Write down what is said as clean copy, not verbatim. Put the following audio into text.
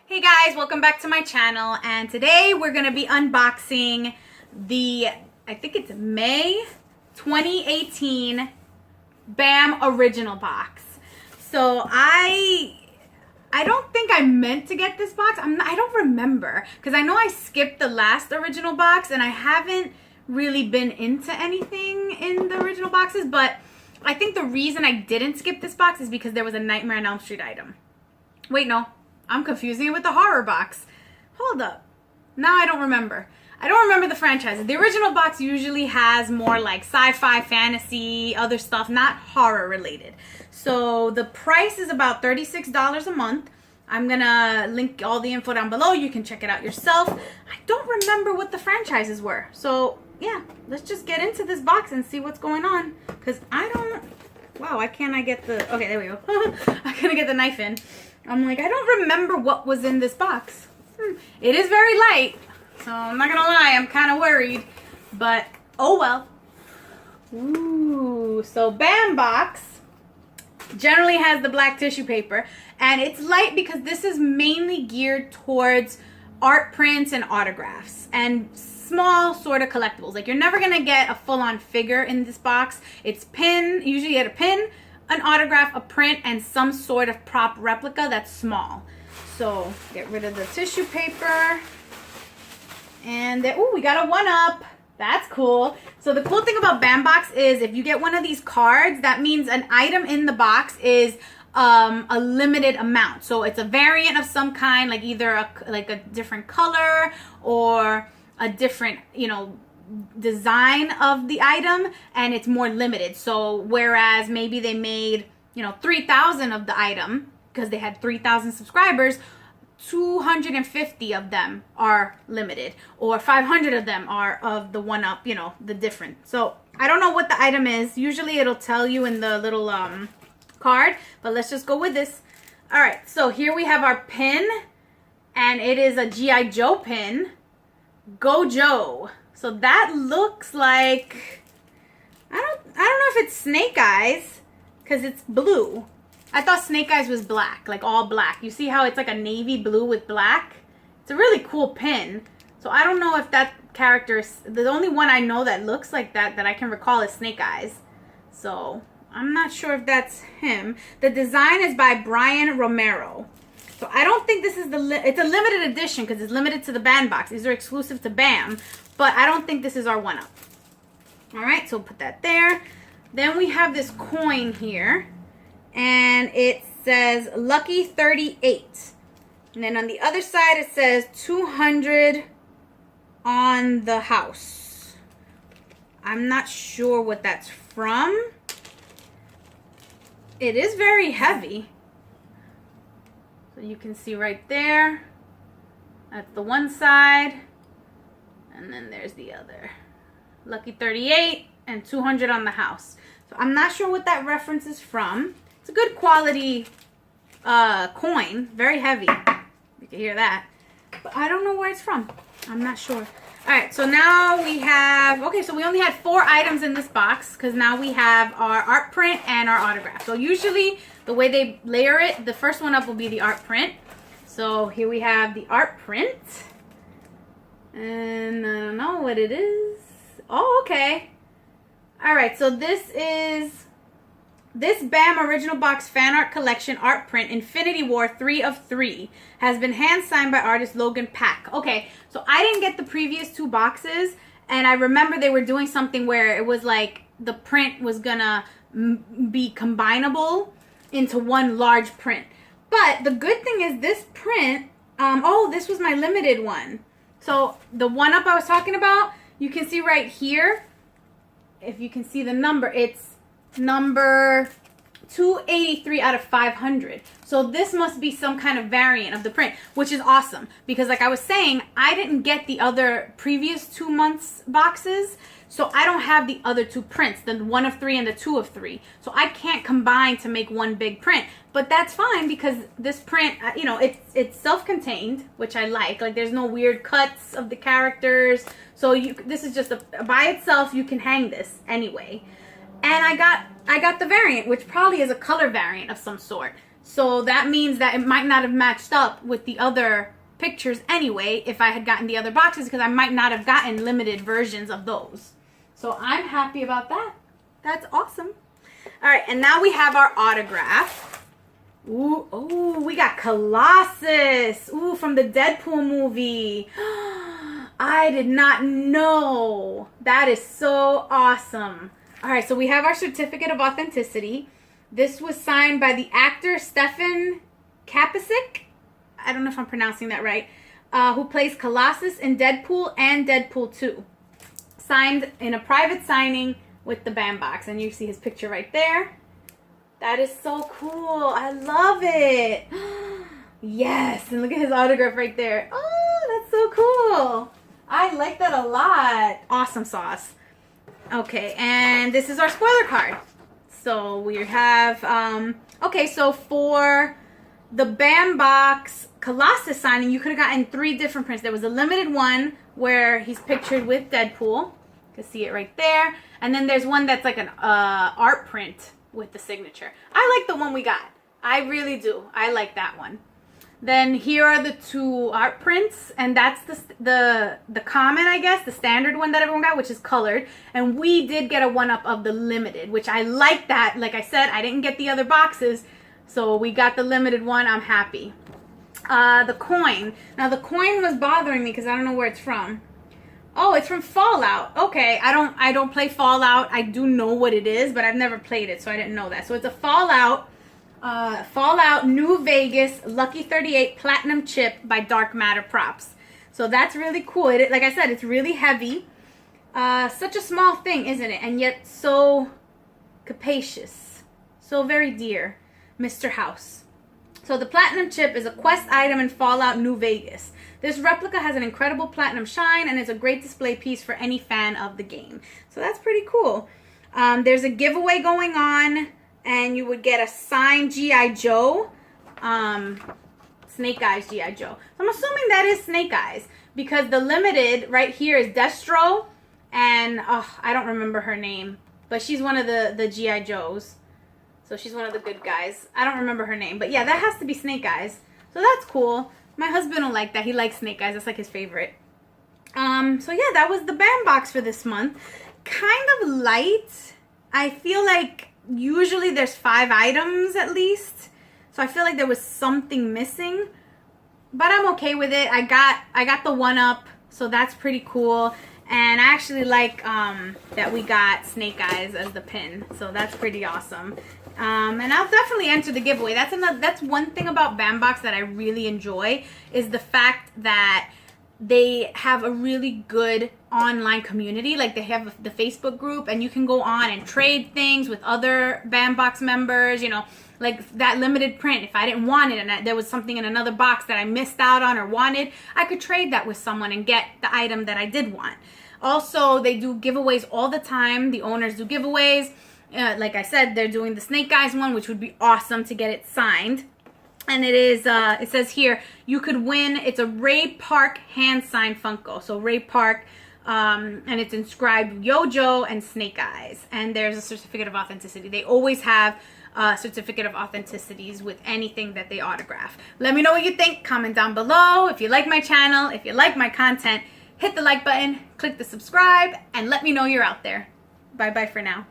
Hey guys, welcome back to my channel, and today we're going to be unboxing the, I think it's May 2018 BAM original box. So I don't think I meant to get this box. I don't remember, because I know I skipped the last original box and I haven't really been into anything in the original boxes, but I think the reason I didn't skip this box is because there was a Nightmare on Elm Street item. Wait, no. I'm confusing it with the horror box. Hold up. Now I don't remember. I don't remember the franchises. The original box usually has more like sci-fi, fantasy, other stuff, not horror related. So the price is about $36 a month. I'm gonna link all the info down below. You can check it out yourself. I don't remember what the franchises were. So yeah, let's just get into this box and see what's going on. Because I don't... Wow, why can't I get the... Okay, there we go. I couldn't get the knife in. I'm like, I don't remember what was in this box. It is very light, so I'm not gonna lie, I'm kind of worried, but oh well. Ooh, so BAM box generally has the black tissue paper, and it's light because this is mainly geared towards art prints and autographs and small sort of collectibles. Like, you're never gonna get a full-on figure in this box. It's pin, usually you get a pin, an autograph, a print, and some sort of prop replica that's small. So get rid of the tissue paper. And then, ooh, we got a 1-up. That's cool. So the cool thing about BAM box is if you get one of these cards, that means an item in the box is a limited amount. So it's a variant of some kind, like either a different color or a different, design of the item, and it's more limited. So whereas maybe they made 3,000 of the item because they had 3,000 subscribers, 250 of them are limited, or 500 of them are of the 1-up, the different. So I don't know what the item is. Usually it'll tell you in the little card, but let's just go with this. All right, so here we have our pin, and it is a G.I. Joe pin. Go Joe. So that looks like, I don't know if it's Snake Eyes, because it's blue. I thought Snake Eyes was black, like all black. You see how it's like a navy blue with black? It's a really cool pin. So I don't know if that character is, the only one I know that looks like that I can recall is Snake Eyes. So I'm not sure if that's him. The design is by Brian Romero. So I don't think this is it's a limited edition because it's limited to the BAM box. These are exclusive to BAM. But I don't think this is our 1-up. All right, so put that there. Then we have this coin here, and it says Lucky 38. And then on the other side, it says 200 on the house. I'm not sure what that's from. It is very heavy. So you can see right there. That's the one side. And then there's the other. Lucky 38 and 200 on the house. So I'm not sure what that reference is from. It's a good quality coin. Very heavy. You can hear that. But I don't know where it's from. I'm not sure. Alright, so now we have... Okay, so we only had 4 items in this box, because now we have our art print and our autograph. So usually, the way they layer it, the first one up will be the art print. So here we have the art print. And I don't know what it is. Oh, okay. Alright, so this BAM original box fan art collection art print, Infinity War 3 of 3, has been hand signed by artist Logan Pack. Okay, so I didn't get the previous 2 boxes, and I remember they were doing something where it was like the print was gonna be combinable into one large print. But the good thing is this print, oh, this was my limited one. So the 1-up I was talking about, you can see right here, if you can see the number, it's number 283 out of 500. So this must be some kind of variant of the print, which is awesome. Because like I was saying, I didn't get the other previous 2 months boxes. So I don't have the other 2 prints, the 1 of 3 and the 2 of 3. So I can't combine to make one big print. But that's fine because this print, it's self-contained, which I like. Like, there's no weird cuts of the characters. So this is just by itself, you can hang this anyway. And I got the variant, which probably is a color variant of some sort. So that means that it might not have matched up with the other pictures anyway if I had gotten the other boxes, because I might not have gotten limited versions of those. So I'm happy about that. That's awesome. All right, and now we have our autograph. Ooh, oh, we got Colossus. Ooh, from the Deadpool movie. I did not know. That is so awesome. All right, so we have our certificate of authenticity. This was signed by the actor Stefan Kapicic. I don't know if I'm pronouncing that right. Who plays Colossus in Deadpool and Deadpool 2. Signed in a private signing with the Bambox. And you see his picture right there. That is so cool. I love it. Yes, and look at his autograph right there. Oh, that's so cool. I like that a lot. Awesome sauce. Okay, and this is our spoiler card. So we have, okay, so for the Bambox Colossus signing, you could have gotten 3 different prints. There was a limited one where he's pictured with Deadpool. You can see it right there. And then there's one that's like an art print with the signature. I like the one we got. I really do. I like that one. Then here are the 2 art prints, and that's the common, I guess, the standard one that everyone got, which is colored. And we did get a one-up of the limited, which I like that. Like I said, I didn't get the other boxes, so we got the limited one. I'm happy. The coin. Now, the coin was bothering me because I don't know where it's from. Oh, it's from Fallout. Okay, I don't play Fallout. I do know what it is, but I've never played it, so I didn't know that. So it's a Fallout New Vegas Lucky 38 Platinum Chip by Dark Matter Props. So that's really cool. Like I said, it's really heavy. Such a small thing, isn't it? And yet so capacious. So very dear. Mr. House. So the Platinum Chip is a quest item in Fallout New Vegas. This replica has an incredible platinum shine and is a great display piece for any fan of the game. So that's pretty cool. There's a giveaway going on. And you would get a signed G.I. Joe, Snake Eyes G.I. Joe. So I'm assuming that is Snake Eyes, because the limited right here is Destro, and I don't remember her name, but she's one of the G.I. Joes. So she's one of the good guys. I don't remember her name, but yeah, that has to be Snake Eyes. So that's cool. My husband will like that. He likes Snake Eyes. That's like his favorite. So yeah, that was the Bambox for this month. Kind of light. I feel like usually there's 5 items at least, so I feel like there was something missing, but I'm okay with it. I got the one-up, so that's pretty cool. And I actually like that we got Snake Eyes as the pin, so that's pretty awesome. And I'll definitely enter the giveaway. That's one thing about Bambox that I really enjoy, is the fact that they have a really good online community. Like, they have the Facebook group, and you can go on and trade things with other Bambox members, you know, like that limited print. If I didn't want it and there was something in another box that I missed out on or wanted, I could trade that with someone and get the item that I did want. Also, they do giveaways all the time. The owners do giveaways. Like I said, they're doing the Snake Eyes one, which would be awesome to get it signed. And it is, it says here, you could win, it's a Ray Park hand-signed Funko. So Ray Park, and it's inscribed Yojo and Snake Eyes. And there's a certificate of authenticity. They always have a certificate of authenticities with anything that they autograph. Let me know what you think. Comment down below. If you like my channel, if you like my content, hit the like button, click the subscribe, and let me know you're out there. Bye-bye for now.